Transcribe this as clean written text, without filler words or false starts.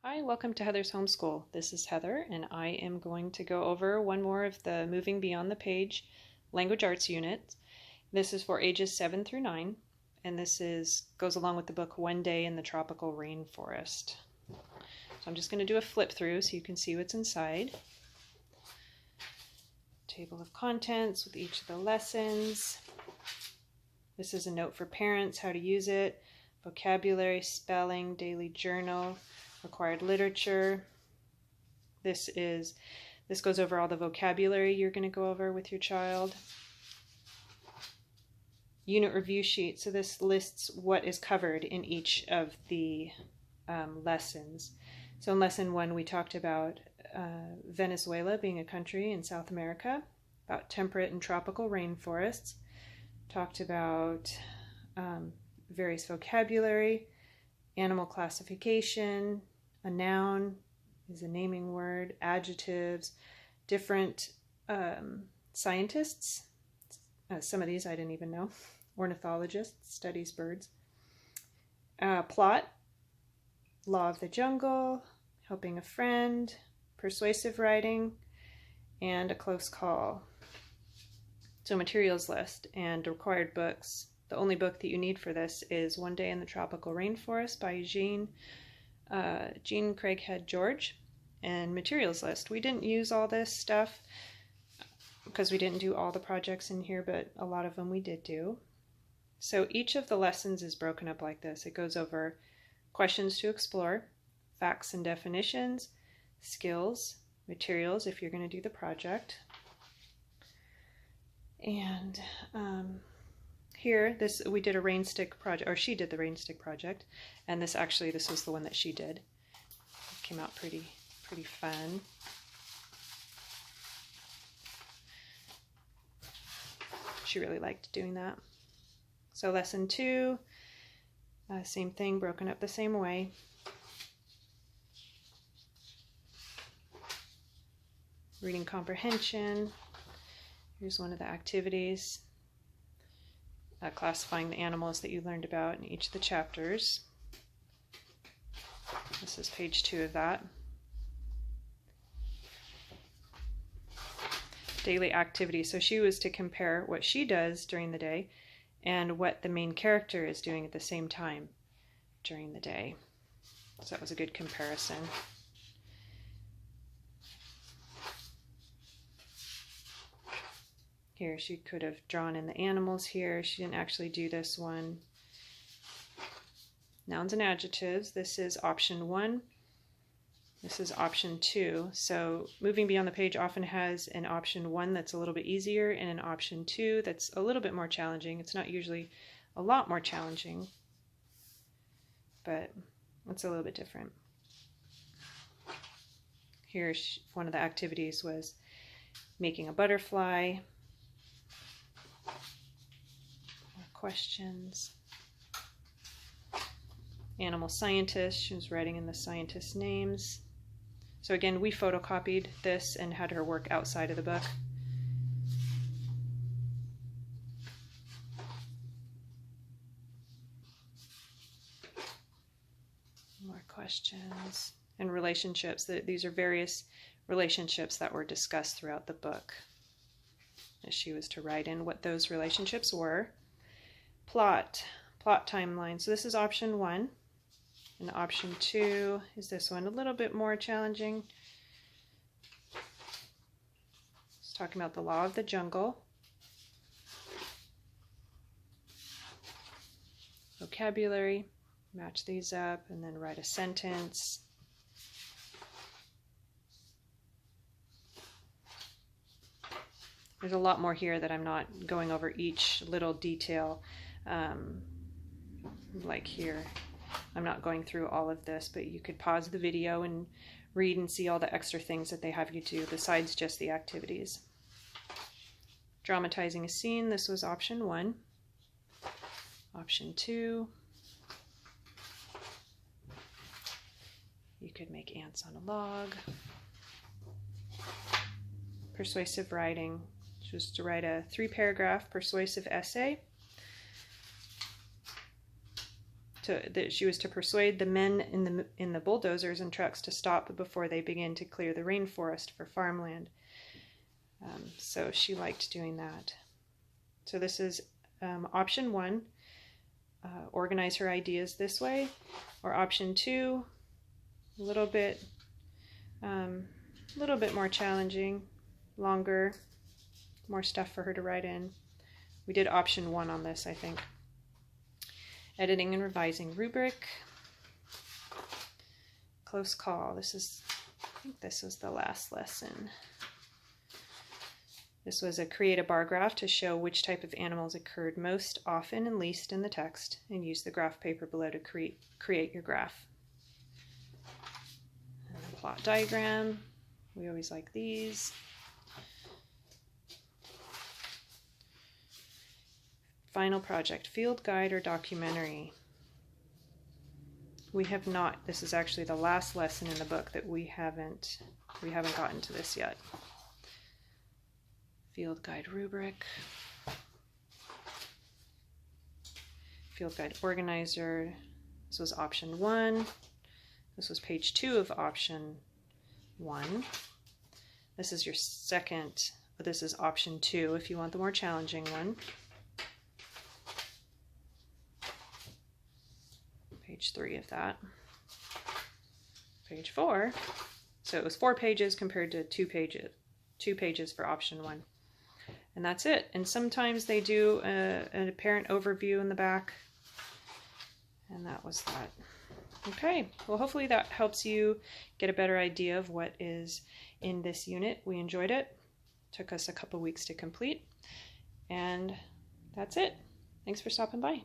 Hi, welcome to Heather's Homeschool. This is Heather, and I am going to go over one more of the Moving Beyond the Page language arts units. This is for ages 7 through 9, and this goes along with the book One Day in the Tropical Rainforest. So I'm just going to do a flip through so you can see what's inside. Table of contents with each of the lessons. This is a note for parents, how to use it, vocabulary, spelling, daily journal, required literature. This goes over all the vocabulary you're going to go over with your child. Unit review sheet. So this lists what is covered in each of the lessons. So in lesson 1 we talked about Venezuela being a country in South America, about temperate and tropical rainforests. Talked about various vocabulary, animal classification. A noun is a naming word, adjectives, different scientists. Some of these I didn't even know. Ornithologists, studies birds. Plot, law of the jungle, helping a friend, persuasive writing, and a close call. So materials list and required books. The only book that you need for this is One Day in the Tropical Rainforest by Jean Craighead George, and materials list. We didn't use all this stuff because we didn't do all the projects in here, but a lot of them we did do. So each of the lessons is broken up like this. It goes over questions to explore, facts and definitions, skills, materials if you're going to do the project. And here, we did a rain stick project, or she did the rain stick project, and this was the one that she did. It came out pretty fun. She really liked doing that. So lesson 2, same thing, broken up the same way. Reading comprehension. Here's one of the activities. Classifying the animals that you learned about in each of the chapters. This is page 2 of that. Daily activity. So she was to compare what she does during the day and what the main character is doing at the same time during the day. So that was a good comparison. Here, she could have drawn in the animals here. She didn't actually do this one. Nouns and adjectives. This is option 1. This is option 2. So moving beyond the page often has an option 1 that's a little bit easier and an option 2 that's a little bit more challenging. It's not usually a lot more challenging, but it's a little bit different. Here, one of the activities was making a butterfly. Questions. Animal scientist, she was writing in the scientists' names. So again, we photocopied this and had her work outside of the book. More questions. And relationships. These are various relationships that were discussed throughout the book. She was to write in what those relationships were. Plot timeline. So this is option 1. And option 2 is this one, a little bit more challenging. It's talking about the law of the jungle. Vocabulary, match these up, and then write a sentence. There's a lot more here that I'm not going over each little detail. Like here, I'm not going through all of this, but you could pause the video and read and see all the extra things that they have you do besides just the activities. Dramatizing a scene, this was option 1. Option 2, you could make ants on a log. Persuasive writing, which was to write a 3-paragraph persuasive essay. that she was to persuade the men in the bulldozers and trucks to stop before they begin to clear the rainforest for farmland. So she liked doing that. So this is option 1, organize her ideas this way, or option 2, a little bit more challenging, longer, more stuff for her to write in. We did option 1 on this, I think. Editing and revising rubric. Close call. I think this was the last lesson. This was a create a bar graph to show which type of animals occurred most often and least in the text, and use the graph paper below to create your graph. And the plot diagram. We always like these. Final project, field guide or documentary. We have not, this is actually the last lesson in the book that we haven't gotten to this yet. Field guide rubric. Field guide organizer. This was option 1. This was page 2 of option 1. This is your second, but this is option 2 if you want the more challenging one. Page 3 of that. Page 4. So it was 4 pages compared to 2 pages. 2 pages for option 1. And that's it. And sometimes they do an apparent overview in the back. And that was that. Okay, well hopefully that helps you get a better idea of what is in this unit. We enjoyed it. Took us a couple weeks to complete. And that's it. Thanks for stopping by.